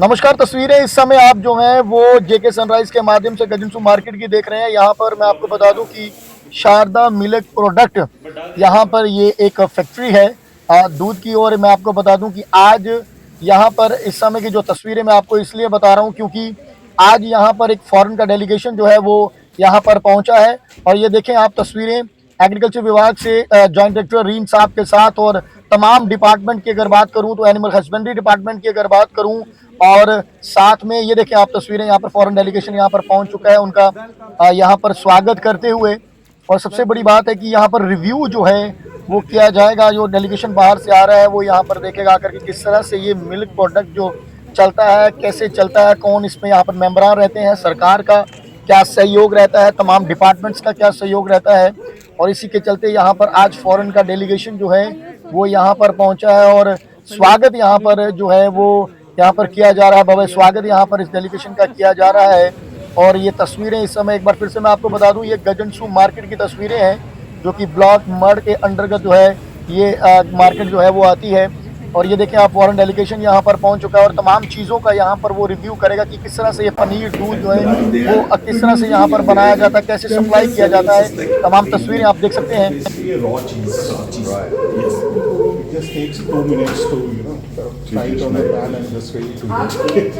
नमस्कार। तस्वीरें इस समय आप जो हैं वो जेके सनराइज के माध्यम से गजनसू मार्केट की देख रहे हैं। यहाँ पर मैं आपको बता दूं कि शारदा मिल्क प्रोडक्ट यहाँ पर ये एक फैक्ट्री है दूध की। और मैं आपको बता दूं कि आज यहाँ पर इस समय की जो तस्वीरें मैं आपको इसलिए बता रहा हूँ क्योंकि आज यहाँ पर एक फॉरेन का डेलीगेशन जो है वो यहाँ पर पहुँचा है। और ये देखें आप तस्वीरें एग्रीकल्चर विभाग से जॉइंट डायरेक्टर रीम साहब के साथ और तमाम डिपार्टमेंट की अगर बात करूं तो एनिमल हस्बेंड्री डिपार्टमेंट की अगर बात करूं और साथ में ये देखें आप तस्वीरें यहाँ पर फॉरेन डेलीगेशन यहाँ पर पहुंच चुका है उनका यहाँ पर स्वागत करते हुए। और सबसे बड़ी बात है कि यहाँ पर रिव्यू जो है वो किया जाएगा। जो डेलीगेशन बाहर से आ रहा है वो यहाँ पर देखेगा आकर कि किस तरह से ये मिल्क प्रोडक्ट जो चलता है, कैसे चलता है, कौन इसमें यहाँ पर मेंबरान रहते हैं, सरकार का क्या सहयोग रहता है, तमाम डिपार्टमेंट्स का क्या सहयोग रहता है। और इसी के चलते यहाँ पर आज फॉरेन का डेलीगेशन जो है वो यहाँ पर पहुँचा है और स्वागत यहाँ पर जो है वो यहाँ पर किया जा रहा है। भव्य स्वागत यहाँ पर इस डेलीगेशन का किया जा रहा है। और ये तस्वीरें इस समय एक बार फिर से मैं आपको बता दूं, ये गजनसू मार्केट की तस्वीरें हैं जो कि ब्लॉक मर्ड के अंतर्गत जो है ये मार्केट जो है वो आती है। और ये देखें आप फॉरेन डेलीगेशन यहाँ पर पहुँच चुका है और तमाम चीज़ों का यहाँ पर वो रिव्यू करेगा कि किस तरह से ये पनीर दूध जो है वो किस तरह से यहाँ पर बनाया जाता है, कैसे सप्लाई किया जाता है। तमाम तस्वीरें आप देख सकते हैं। Just takes 2 minutes to fry it on a pan and just ready to eat.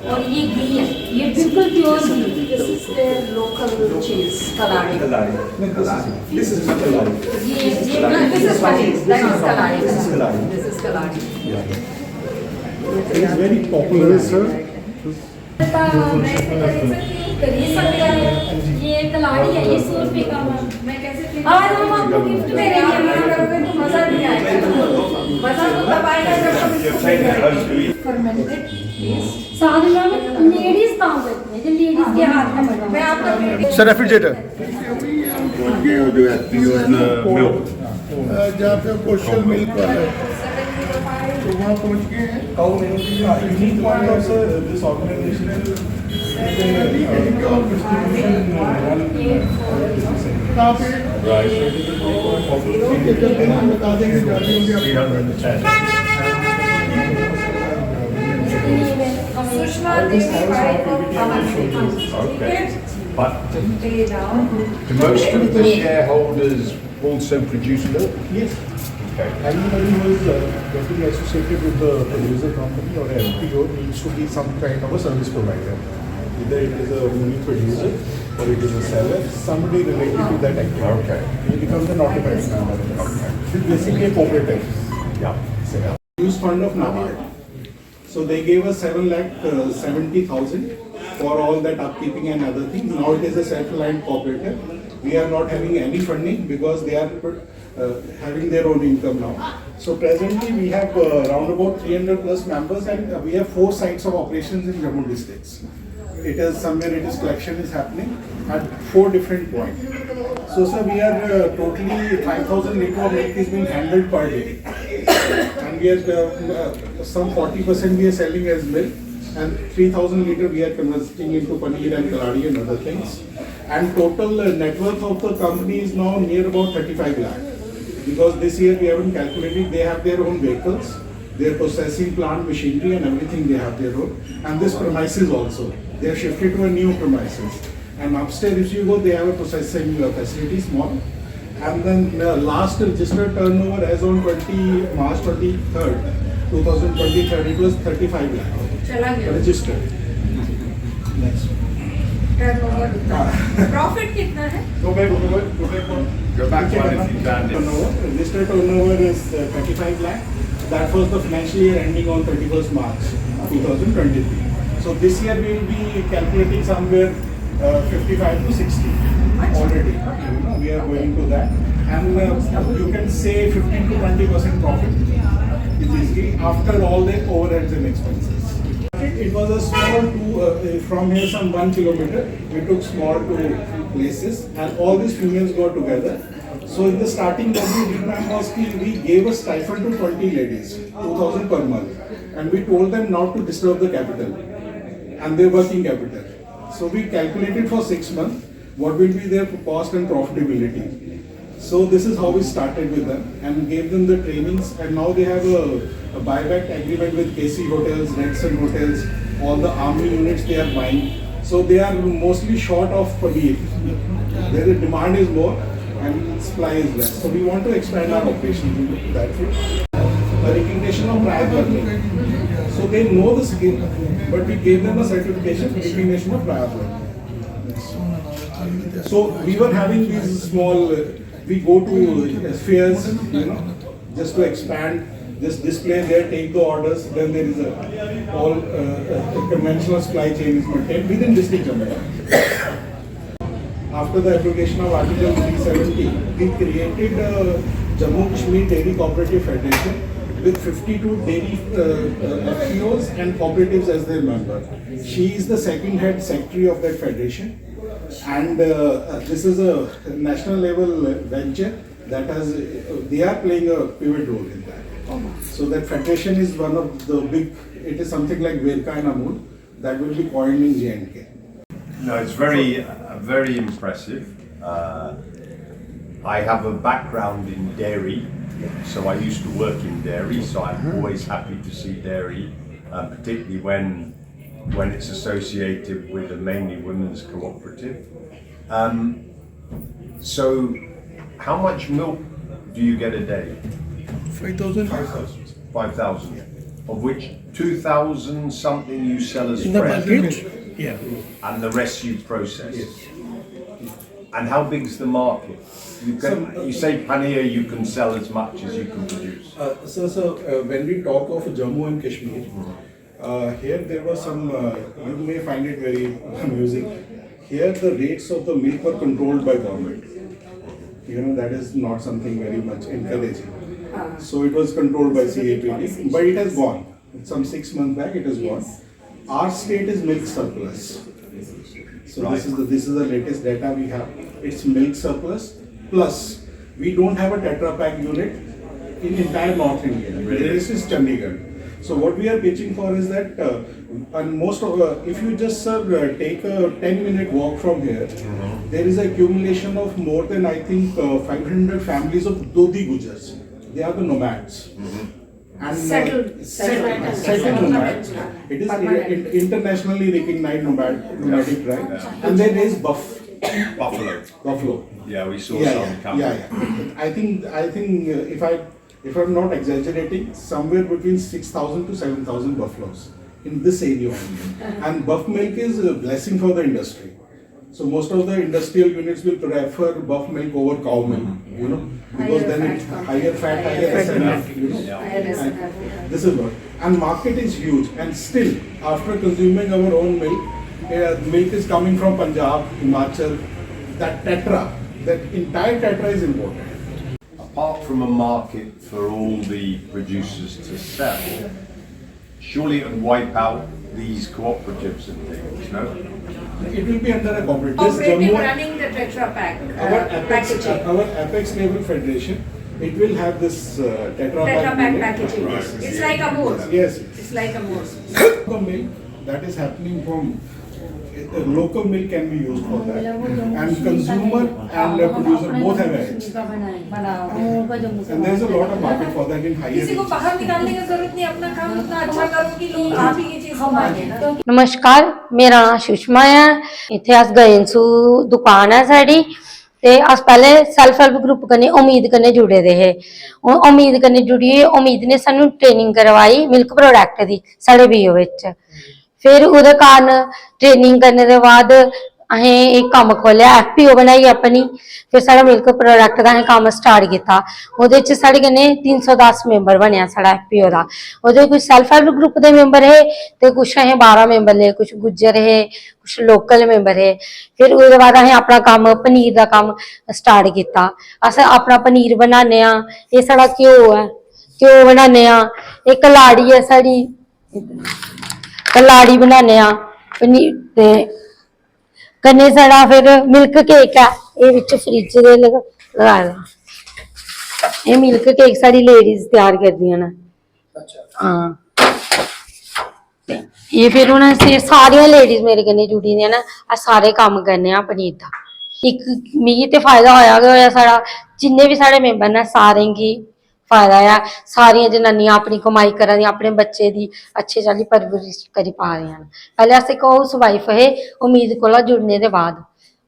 और ये घी है, ये बिल्कुल pure ghee. This is the local चीज कलाड़ी। This is not कलाड़ी। ये this is paneer, that is kalari. This is kalari. It is very popular, sir. ये कलाड़ी है, ये 100 रुपए का। मैं कैसे आज हम आपको गिफ्ट में देंगे, करोगे तो मजा नहीं आएगा। मजा तो तब आएगा जब फर्मेंटेड साथ में लेडीज काम करती हैं, जो लेडीज के हाथ में बना। मैं आपको सर रेफ्रिजरेटर मिल्क जहाँ पे कोशल मिल्क वाला है तो वहाँ पहुँच गए हैं। Unique point of this organisation कहाँ पे बता देंगे But do most of the shareholders also produce milk? Yes. Okay. Anybody who is getting associated with the producer company or MPO needs to be some kind of a service provider. Either it is a milk producer or it is a seller, somebody related to that activity. Okay. He becomes an automatic member. Okay. It's basically a cooperative. Yeah. Use fund of NABARD. So they gave us 7,70,000 for all that upkeeping and other things. Now it is a self-reliant cooperative. We are not having any funding because they are having their own income now. So presently we have around about 300 plus members and we have 4 sites of operations in Jammu districts. It is somewhere it is collection is happening at 4 different points. So sir, we are totally 5,000 liters of milk is being handled per day. And we are some 40% we are selling as milk and 3,000 liters we are converting into paneer and kaladi and other things. And total net worth of the company is now near about 35 lakh. Because this year we haven't calculated, they have their own vehicles, their processing plant, machinery and everything they have their own. And this premises also, they have shifted to a new premises. And upstairs if you go, they have a processing facility small. And then last registered turnover as on March 23rd, 2023, it was 35 lakh. Registered. Next. Profit कितना है? Go back one if you can. Registered turnover is 35 lakh. That was the financial year ending on 31st March 2023. So this year we will be calculating somewhere 55 to 60 already. We are going to that. And you can say 15 to 20% profit is easy after all the overheads and expenses. It was a small from here some 1 kilometer. We took small to places and all these females got together. So in the starting we gave a stipend to 20 ladies, 2,000 per month. And we told them not to disturb the capital and their working capital. So we calculated for 6 months what will be their cost and profitability. So this is how we started with them and gave them the trainings, and now they have a buyback agreement with KC Hotels, Redson Hotels, all the army units they are buying. So they are mostly short of paneer. The demand is more and supply is less. So we want to expand our operations into that way. The recognition of prior learning. So they know the skill, but we gave them a certification, recognition of prior learning. So we were having these small, we go to fairs, just to expand, just display there, take the orders, then there is a all conventional supply chain is maintained within district Jammu. After the application of Article 370, we created Jammu Kashmir Dairy Cooperative Federation with 52 dairy FPOs and cooperatives as their member. She is the second head secretary of that federation, and this is a national level venture that has, they are playing a pivot role in that. So that federation is one of the big, it is something like Verka and Amul that will be coined in J&K. No, it's very impressive. I have a background in dairy, so I used to work in dairy, so I'm always happy to see dairy, particularly when it's associated with a mainly women's cooperative. So how much milk do you get a day? 5,000 5,000, of which 2,000 something you sell as in the fresh, market. Yeah. and the rest you process. And how big's the market? You say paneer, you can sell as much as you can produce. So when we talk of Jammu and Kashmir, here there was some, you may find it very amusing. Here the rates of the milk were controlled by government. That is not something very much encouraging. So it was controlled by CAPD, but it has gone. Some 6 months back it has gone. Our state is milk surplus. So Right. this is the latest data we have. It's milk surplus, plus we don't have a Tetra Pak unit in entire North India. Really? This is Chandigarh. So what we are pitching for is that, and most of, if you just take a 10-minute walk from here, there is an accumulation of more than, I think, 500 families of Dodi Gujars. They are the nomads. And settled nomads. It is internationally recognized nomadic tribe, and they raise buffalo. Yeah, we saw some coming. I think if I'm not exaggerating, somewhere between 6,000 to 7,000 buffaloes in this area only. And buff milk is a blessing for the industry. So most of the industrial units will prefer buff milk over cow milk, because then it's higher fat, higher SNF, And this is what. And market is huge. And still, after consuming our own milk, milk is coming from Punjab, Himachal, that tetra, that entire tetra is imported. Apart from a market for all the producers to sell, surely it would wipe out these cooperatives and things, no? It will be under a cooperative. Cooperative running the Tetra Pak packaging. Our Apex Naval Federation, it will have this Tetra Tetra Pak unit. packaging. Right. It's like a mold. Yes. It's like a mold. The milk that is happening from local milk can be used for that, and consumer and producer both have rights. And there is a lot of market for that in higher. किसी को बाहर निकालने की जरूरत नहीं, अपना काम इतना अच्छा करो कि लोग आप ही की चीज खाएं। नमस्कार, मेरा नाम सुषमा है। इत्थे अस गजनसू दुकान है साड़ी ते अस पहले सैल्फ हेल्प ग्रुप कन्नै उम्मीद कन्नै जुड़े दे हे। उम्मीद कन्नै जुड़ियै उम्मीद ने सानू ट्रेनिंग करवाई मिल्क प्रोडक्ट दी साढ़े बीओ विच। फिर उहदे कारण ट्रेनिंग करने दे बाद असें एक कम्म खोलिया, FPO बनाई अपनी। फिर साढ़ा मिल्क प्रोडक्ट दा असें कम्म स्टार्ट किया। ओहदे च साढ़े कन्नै 310 मेंबर बनेआ साढ़ा FPO दा। ओहदे कुछ सैल्फ हेल्प ग्रुप दे मेंबर हे ते कुछ असें 12 मेंबर ले, कुछ गुज्जर हे, कुछ लोकल मेंबर हे। फिर ओहदे बाद असें अपना कम्म पनीर दा कम्म स्टार्ट किया। अस अपना पनीर बनाने आ, एह् साढ़ा घ्यो है, घ्यो बनाने आ। एक कलाड़ी है साढ़ी, कलाड़ी बनाने आ पनीर ते कन्नै साढ़ा फिर मिल्क केक है, ये विच फ्रिज दे लगाए दा। ये मिल्क केक साड़ी लेडीज तैयार करदियां न। हाँ, ये फिर हुन सारियां लेडीज मेरे कन्नै जुड़ी दियां न। अस सारे कम्म करने आ पनीर दा। इक मिगी ते फायदा होया गै होया, साढ़ा जिन्ने भी साढ़े मेंबर ने सारें गी फायदा है। सारियां जनानियां अपनी कमाई करा दी, अपने बच्चे दी अच्छी चाल्ली परवरिश करी पा रही। पहले अस एक हाउस वाइफ है उम्मीद कोला जुड़ने के बाद,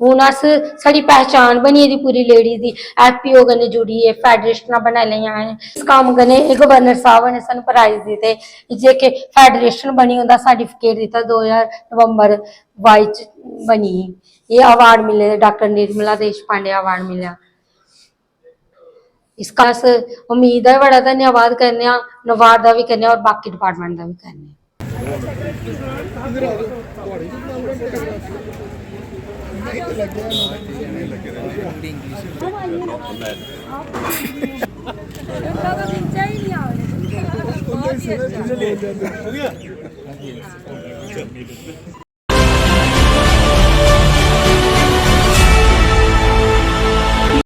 हूँ अस साड़ी पहचान बनी दी पूरी लेडीज दी, FPO कन्नै जुड़िए फेडरेशन बनाई लियां हैं। इस कम्म कन्नै गवर्नर साहब ने सानू प्राइज दिते, जेके फेडरेशन बनी उंदा सर्टिफिकेट दिता 2000 नवंबर 22 बनी। ये अवार्ड मिले, डॉक्टर निर्मला देश पांडे अवार्ड मिला। इसका अस उम्मीद है बड़ा धन्यवाद करने, नवार्ड का भी करने और बाकी डिपार्टमेंट का भी करने। बहुत ही अच्छा।